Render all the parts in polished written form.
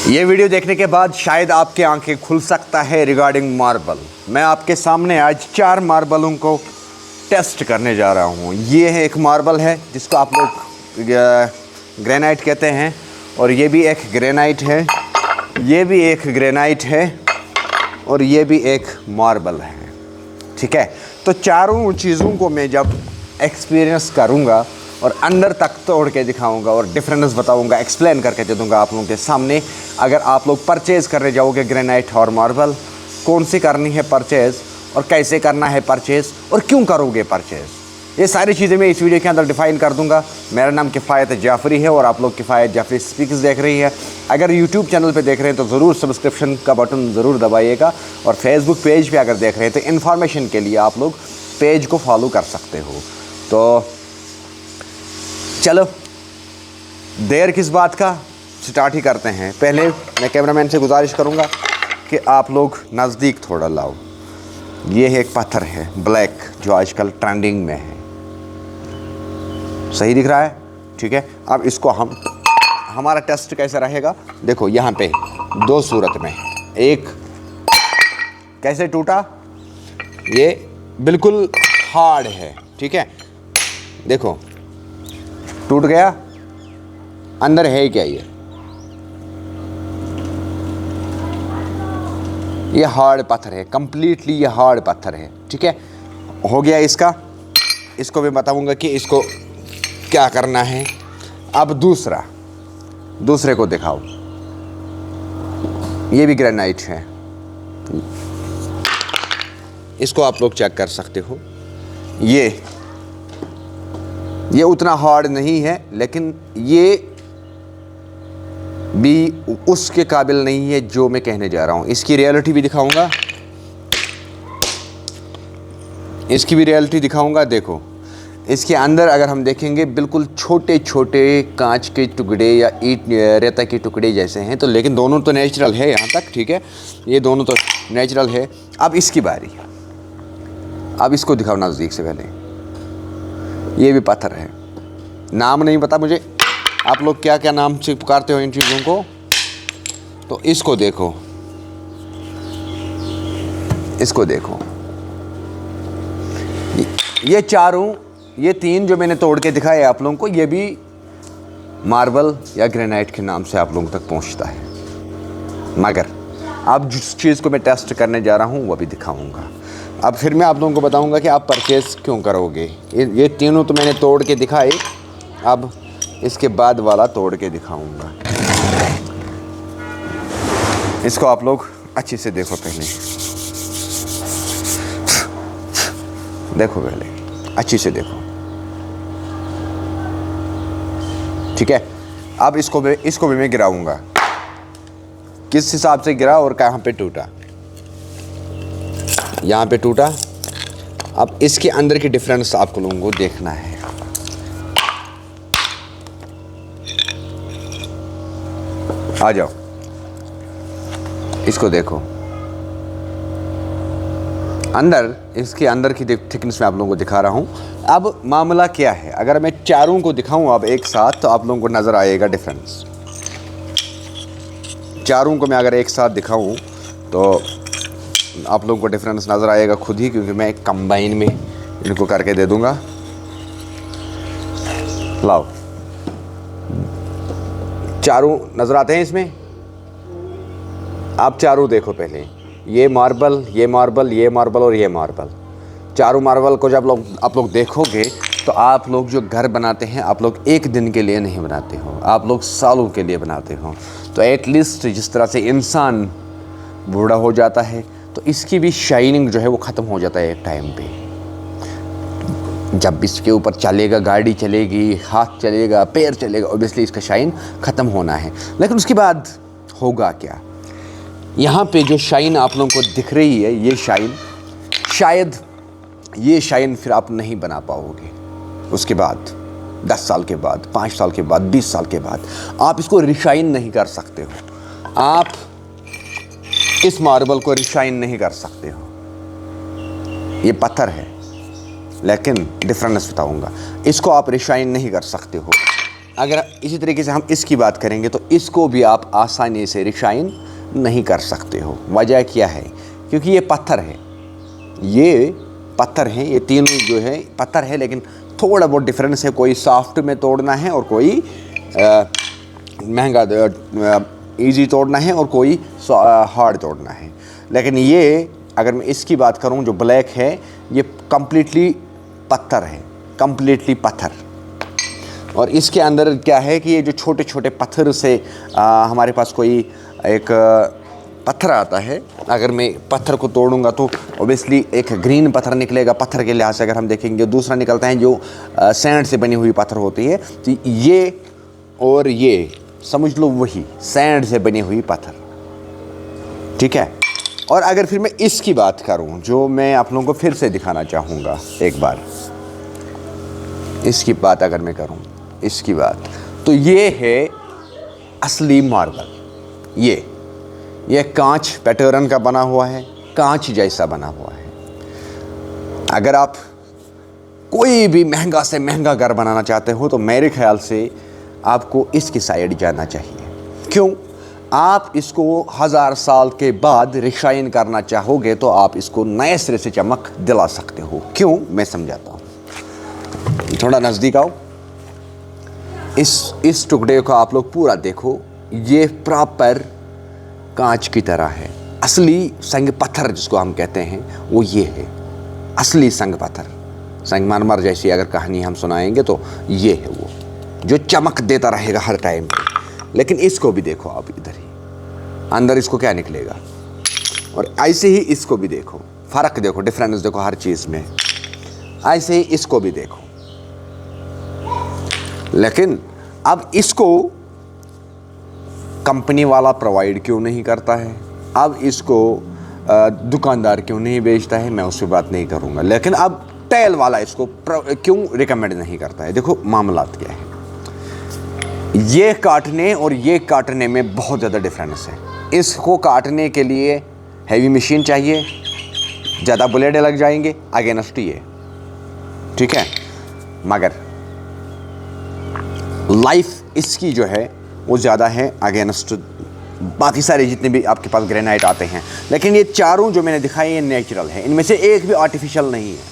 ये वीडियो देखने के बाद शायद आपकी आंखें खुल सकता है रिगार्डिंग मार्बल। मैं आपके सामने आज 4 मार्बलों को टेस्ट करने जा रहा हूँ। ये है एक मार्बल है जिसको आप लोग ग्रेनाइट कहते हैं, और ये भी एक ग्रेनाइट है, ये भी एक ग्रेनाइट है, और ये भी एक मार्बल है। ठीक है, तो चारों चीज़ों को मैं जब एक्सपीरियंस करूँगा और अंदर तक तोड़ के दिखाऊंगा और डिफरेंस बताऊंगा, एक्सप्लेन करके दे दूंगा आप लोगों के सामने। अगर आप लोग परचेज़ करने जाओगे ग्रेनाइट और मार्बल, कौन सी करनी है परचेज़ और कैसे करना है परचेज़ और क्यों करोगे परचेज़, ये सारी चीज़ें मैं इस वीडियो के अंदर डिफ़ाइन कर दूंगा। मेरा नाम किफ़ायत जाफ़री है और आप लोग किफ़ायत जाफ़री स्पीक्स देख रही है। अगर यूट्यूब चैनल पे देख रहे हैं तो ज़रूर सब्सक्रिप्शन का बटन ज़रूर दबाइएगा, और फेसबुक पेज पे अगर देख रहे हैं तो इन्फॉर्मेशन के लिए आप लोग पेज को फॉलो कर सकते हो। तो चलो देर किस बात का, स्टार्ट ही करते हैं। पहले मैं कैमरामैन से गुजारिश करूंगा कि आप लोग नज़दीक थोड़ा लाओ। ये एक पत्थर है ब्लैक जो आजकल ट्रेंडिंग में है, सही दिख रहा है? ठीक है, अब इसको हमारा टेस्ट कैसा रहेगा, देखो यहाँ पे 2 सूरत में। एक कैसे टूटा, ये बिल्कुल हार्ड है, ठीक है, देखो टूट गया, अंदर है क्या ये हार्ड पत्थर है, कंप्लीटली ये हार्ड पत्थर है। ठीक है, हो गया इसका, इसको मैं बताऊंगा कि इसको क्या करना है। अब दूसरे को दिखाओ, ये भी ग्रेनाइट है, इसको आप लोग चेक कर सकते हो। ये उतना हार्ड नहीं है, लेकिन ये भी उसके काबिल नहीं है जो मैं कहने जा रहा हूँ। इसकी रियलिटी भी दिखाऊंगा, इसकी भी रियलिटी दिखाऊंगा। देखो इसके अंदर अगर हम देखेंगे बिल्कुल छोटे छोटे कांच के टुकड़े या ईंट रेता के टुकड़े जैसे हैं, तो लेकिन दोनों तो नेचुरल है यहाँ तक। ठीक है, ये दोनों तो नेचुरल है। अब इसकी बारी, अब इसको दिखाओ नज़दीक से। पहले ये भी पत्थर है, नाम नहीं पता मुझे आप लोग क्या क्या नाम से पुकारते हो इन चीज़ों को। तो इसको देखो, इसको देखो, ये चारों, ये 3 जो मैंने तोड़ के दिखाए आप लोगों को, ये भी मार्बल या ग्रेनाइट के नाम से आप लोगों तक पहुंचता है। मगर अब जिस चीज़ को मैं टेस्ट करने जा रहा हूं वो भी दिखाऊंगा। अब फिर मैं आप लोगों को बताऊंगा कि आप परचेज़ क्यों करोगे। ये तीनों तो मैंने तोड़ के दिखाए, अब इसके बाद वाला तोड़ के दिखाऊंगा। इसको आप लोग अच्छे से देखो, पहले देखो, पहले अच्छी से देखो। ठीक है, अब इसको भी मैं गिराऊंगा, किस हिसाब से गिरा और कहाँ पे टूटा। यहाँ पे टूटा। अब इसके अंदर की डिफरेंस आपको लोगों को देखना है। आ जाओ, इसको देखो, अंदर, इसके अंदर की थिकनेस में आप लोगों को दिखा रहा हूँ। अब मामला क्या है, अगर मैं चारों को दिखाऊं अब एक साथ तो आप लोगों को नज़र आएगा डिफरेंस। चारों को मैं अगर एक साथ दिखाऊं तो आप लोगों को डिफरेंस नज़र आएगा खुद ही, क्योंकि मैं एक कंबाइन में इनको करके दे दूंगा। लाओ, चारों नज़र आते हैं इसमें। आप चारों देखो पहले, ये मार्बल, ये मार्बल, ये मार्बल और ये मार्बल। चारों मार्बल को जब आप लोग देखोगे तो आप लोग जो घर बनाते हैं, आप लोग एक दिन के लिए नहीं बनाते हो, आप लोग सालों के लिए बनाते हो। तो एटलीस्ट जिस तरह से इंसान बूढ़ा हो जाता है, तो इसकी भी शाइनिंग जो है वो ख़त्म हो जाता है एक टाइम पे। जब इसके ऊपर चलेगा, गाड़ी चलेगी, हाथ चलेगा, पैर चलेगा, ऑब्वियसली इसका शाइन ख़त्म होना है। लेकिन उसके बाद होगा क्या, यहाँ पे जो शाइन आप लोगों को दिख रही है, ये शाइन, शायद ये शाइन फिर आप नहीं बना पाओगे। उसके बाद 10 साल के बाद, 5 साल के बाद, 20 साल के बाद आप इसको रिशाइन नहीं कर सकते हो। आप इस मार्बल को रिशाइन नहीं कर सकते हो। ये पत्थर है, लेकिन डिफरेंस बताऊंगा, इसको आप रिशाइन नहीं कर सकते हो। अगर इसी तरीके से हम इसकी बात करेंगे तो इसको भी आप आसानी से रिशाइन नहीं कर सकते हो। वजह क्या है? क्योंकि ये पत्थर है, ये पत्थर है, ये तीनों जो है पत्थर है, लेकिन थोड़ा बहुत डिफरेंस है। कोई सॉफ्ट में तोड़ना है और कोई महंगा इजी तोड़ना है और कोई हार्ड तोड़ना है। लेकिन ये अगर मैं इसकी बात करूं, जो ब्लैक है ये कम्प्लीटली पत्थर है, कम्प्लीटली पत्थर। और इसके अंदर क्या है कि ये जो छोटे छोटे पत्थर से हमारे पास कोई एक पत्थर आता है, अगर मैं पत्थर को तोड़ूंगा तो ओबियसली एक ग्रीन पत्थर निकलेगा। पत्थर के लिहाज से अगर हम देखेंगे, दूसरा निकलता है जो सैंड से बनी हुई पत्थर होती है। तो ये और ये समझ लो वही सैंड से बनी हुई पत्थर, ठीक है। और अगर फिर मैं इसकी बात करूं, जो मैं आप लोगों को फिर से दिखाना चाहूँगा एक बार, इसकी बात अगर मैं करूं, इसकी बात, तो ये है असली मार्बल। ये कांच पैटर्न का बना हुआ है, कांच जैसा बना हुआ है। अगर आप कोई भी महंगा से महंगा घर बनाना चाहते हो तो मेरे ख्याल से आपको इसकी साइड जाना चाहिए। क्यों? आप इसको 1000 साल के बाद रिशाइन करना चाहोगे तो आप इसको नए सिरे से चमक दिला सकते हो। क्यों? मैं समझाता हूँ, थोड़ा नज़दीक आओ। इस टुकड़े को आप लोग पूरा देखो, ये प्रॉपर कांच की तरह है। असली संग पत्थर जिसको हम कहते हैं वो ये है, असली संग पत्थर। संगमरमर जैसी अगर कहानी हम सुनाएंगे तो ये है वो जो चमक देता रहेगा हर टाइम पे। लेकिन इसको भी देखो आप, इधर ही अंदर इसको क्या निकलेगा। और ऐसे ही इसको भी देखो, फ़र्क देखो, डिफरेंस देखो हर चीज़ में। ऐसे ही इसको भी देखो। लेकिन अब इसको कंपनी वाला प्रोवाइड क्यों नहीं करता है? अब इसको दुकानदार क्यों नहीं बेचता है? मैं उस पर बात नहीं करूँगा। लेकिन अब टाइल वाला इसको क्यों रिकमेंड नहीं करता है? देखो मामलात क्या है। ये काटने और ये काटने में बहुत ज़्यादा डिफरेंस है। इसको काटने के लिए हैवी मशीन चाहिए, ज़्यादा ब्लेड लग जाएंगे, अगेंस्ट ये, ठीक है। मगर लाइफ इसकी जो है वो ज़्यादा है अगेंस्ट बाकी सारे जितने भी आपके पास ग्रेनाइट आते हैं। लेकिन ये चारों जो मैंने दिखाए ये नेचुरल है, इनमें से एक भी आर्टिफिशियल नहीं है,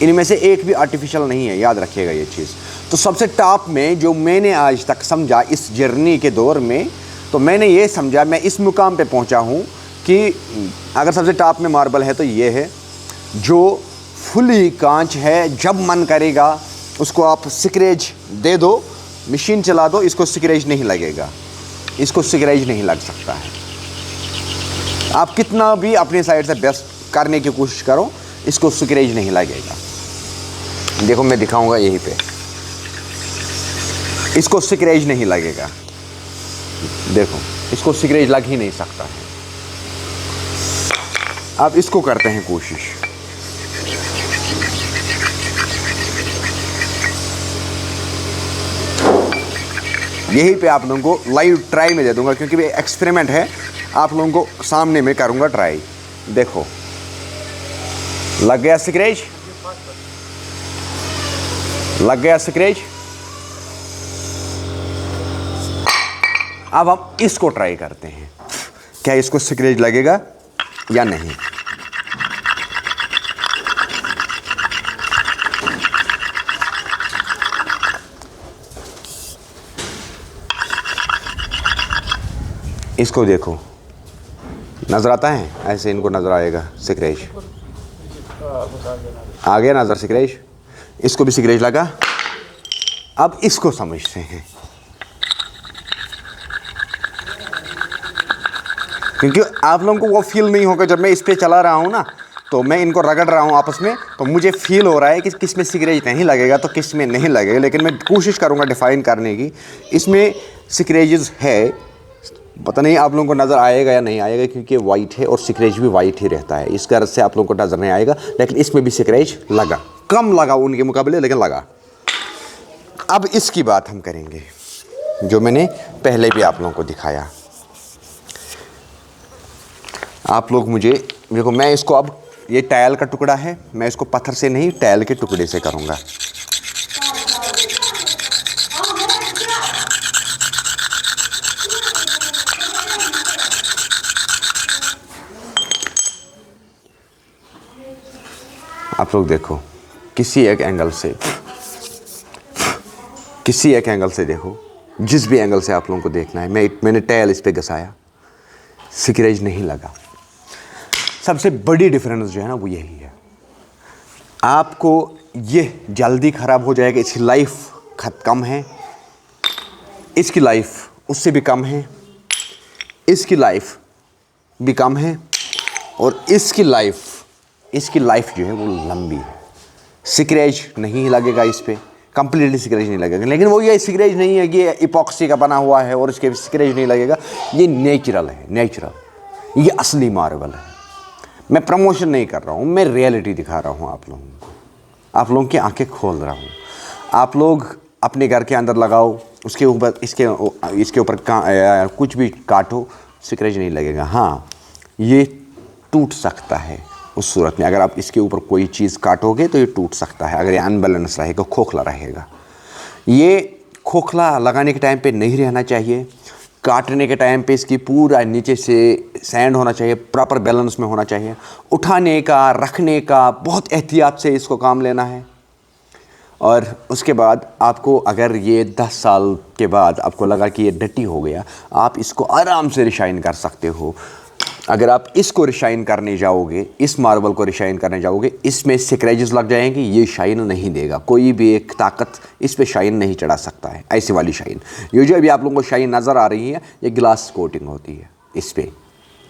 इनमें से एक भी आर्टिफिशियल नहीं है, याद रखिएगा ये चीज़। तो सबसे टॉप में जो मैंने आज तक समझा इस जर्नी के दौर में, तो मैंने ये समझा, मैं इस मुकाम पे पहुंचा हूं कि अगर सबसे टॉप में मार्बल है तो ये है जो फुली कांच है। जब मन करेगा उसको आप सिक्रेज दे दो, मशीन चला दो, इसको सिक्रेज नहीं लगेगा, इसको सिक्रेज नहीं लग सकता है। आप कितना भी अपनी साइड से बेस्ट करने की कोशिश करो, इसको सिक्रेज नहीं लगेगा। देखो मैं दिखाऊंगा यहीं पे, इसको सिक्रेज नहीं लगेगा। देखो इसको सिक्रेज लग ही नहीं सकता है। अब इसको करते हैं कोशिश। यहीं पे आप लोगों को लाइव ट्राई में दे दूंगा, क्योंकि ये एक्सपेरिमेंट है, आप लोगों को सामने में करूंगा ट्राई। देखो लग गया सिक्रेज, लग गया सिक्रेज। अब हम इसको ट्राई करते हैं, क्या इसको सिक्रेज लगेगा या नहीं। इसको देखो, नज़र आता है, ऐसे इनको नज़र आएगा सिक्रेज, आ गया नज़र सिक्रेज। इसको भी सिक्रेज लगा। अब इसको समझते हैं, क्योंकि आप लोगों को वो फील नहीं होगा जब मैं इस पे चला रहा हूँ ना, तो मैं इनको रगड़ रहा हूँ आपस में, तो मुझे फील हो रहा है कि किस में सिक्रेज नहीं लगेगा तो किस में नहीं लगेगा। लेकिन मैं कोशिश करूँगा डिफ़ाइन करने की, इसमें सिक्रेजेस है। पता नहीं आप लोगों को नज़र आएगा या नहीं आएगा, क्योंकि वाइट है और सिक्रेज भी वाइट ही रहता है, इस कारण से आप लोगों को नज़र नहीं आएगा। लेकिन इसमें भी सिक्रेज लगा, कम लगा उनके मुकाबले, लेकिन लगा। अब इसकी बात हम करेंगे जो मैंने पहले भी आप लोगों को दिखाया। आप लोग मुझे देखो, मैं इसको, अब ये टाइल का टुकड़ा है, मैं इसको पत्थर से नहीं टाइल के टुकड़े से करूँगा। आप लोग देखो, किसी एक एंगल से देखो, जिस भी एंगल से आप लोगों को देखना है। मैंने टैल इस पे घसाया, स्क्रैच नहीं लगा। सबसे बड़ी डिफरेंस जो है ना वो यही है। आपको ये जल्दी ख़राब हो जाएगा, इसकी लाइफ कम है, इसकी लाइफ उससे भी कम है, इसकी लाइफ भी कम है, और इसकी लाइफ जो है वो लंबी है। स्क्रैच नहीं लगेगा इस पर, कंप्लीटली स्क्रैच नहीं लगेगा। लेकिन वो ये स्क्रैच नहीं है कि ये इपॉक्सी का बना हुआ है और इसके स्क्रैच नहीं लगेगा। ये नेचुरल है, ये असली मार्बल है। मैं प्रमोशन नहीं कर रहा हूँ, मैं रियलिटी दिखा रहा हूँ आप लोगों को, आप लोगों की आंखें खोल रहा हूँ। आप लोग अपने घर के अंदर लगाओ, उसके ऊपर इसके ऊपर कुछ भी काटो, स्क्रैच नहीं लगेगा। हाँ, ये टूट सकता है उस सूरत में, अगर आप इसके ऊपर कोई चीज़ काटोगे तो ये टूट सकता है, अगर ये अनबैलेंस रहेगा, खोखला रहेगा। ये खोखला लगाने के टाइम पे नहीं रहना चाहिए। काटने के टाइम पे इसकी पूरा नीचे से सैंड होना चाहिए, प्रॉपर बैलेंस में होना चाहिए। उठाने का, रखने का बहुत एहतियात से इसको काम लेना है। और उसके बाद आपको, अगर ये 10 साल के बाद आपको लगा कि ये डटी हो गया, आप इसको आराम से रिशाइन कर सकते हो। अगर आप इसको रिशाइन करने जाओगे, इस मार्बल को रिशाइन करने जाओगे, इसमें स्क्रैचेस लग जाएंगे, ये शाइन नहीं देगा। कोई भी एक ताकत इस पे शाइन नहीं चढ़ा सकता है, ऐसी वाली शाइन। ये जो अभी आप लोगों को शाइन नज़र आ रही है, ये ग्लास कोटिंग होती है, इस पर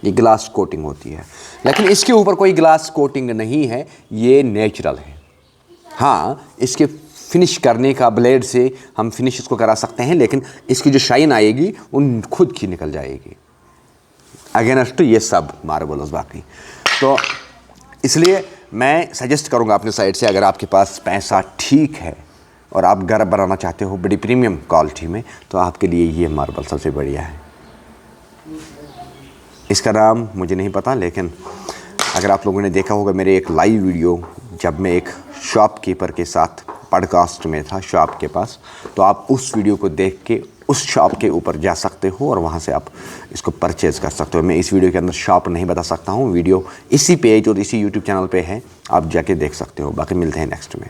ये ग्लास कोटिंग होती है। लेकिन इसके ऊपर कोई ग्लास कोटिंग नहीं है, ये नेचुरल है। हाँ, इसके फिनिश करने का ब्लेड से हम फिनिश इसको करा सकते हैं, लेकिन इसकी जो शाइन आएगी उन खुद की निकल जाएगी अगेंस्ट ये सब मार्बल्स बाकी। तो इसलिए मैं सजेस्ट करूँगा अपने साइड से, अगर आपके पास पैसा ठीक है और आप घर बनाना चाहते हो बड़ी प्रीमियम क्वालिटी में, तो आपके लिए ये मार्बल सबसे बढ़िया है। इसका नाम मुझे नहीं पता, लेकिन अगर आप लोगों ने देखा होगा मेरे एक लाइव वीडियो, जब मैं एक शॉपकीपर के साथ पॉडकास्ट में था शॉप के पास, तो आप उस वीडियो को देख के उस शॉप के ऊपर जा सकते हो और वहाँ से आप इसको परचेज़ कर सकते हो। मैं इस वीडियो के अंदर शॉप नहीं बता सकता हूँ, वीडियो इसी पेज और इसी यूट्यूब चैनल पे है, आप जाके देख सकते हो। बाकी मिलते हैं नेक्स्ट में।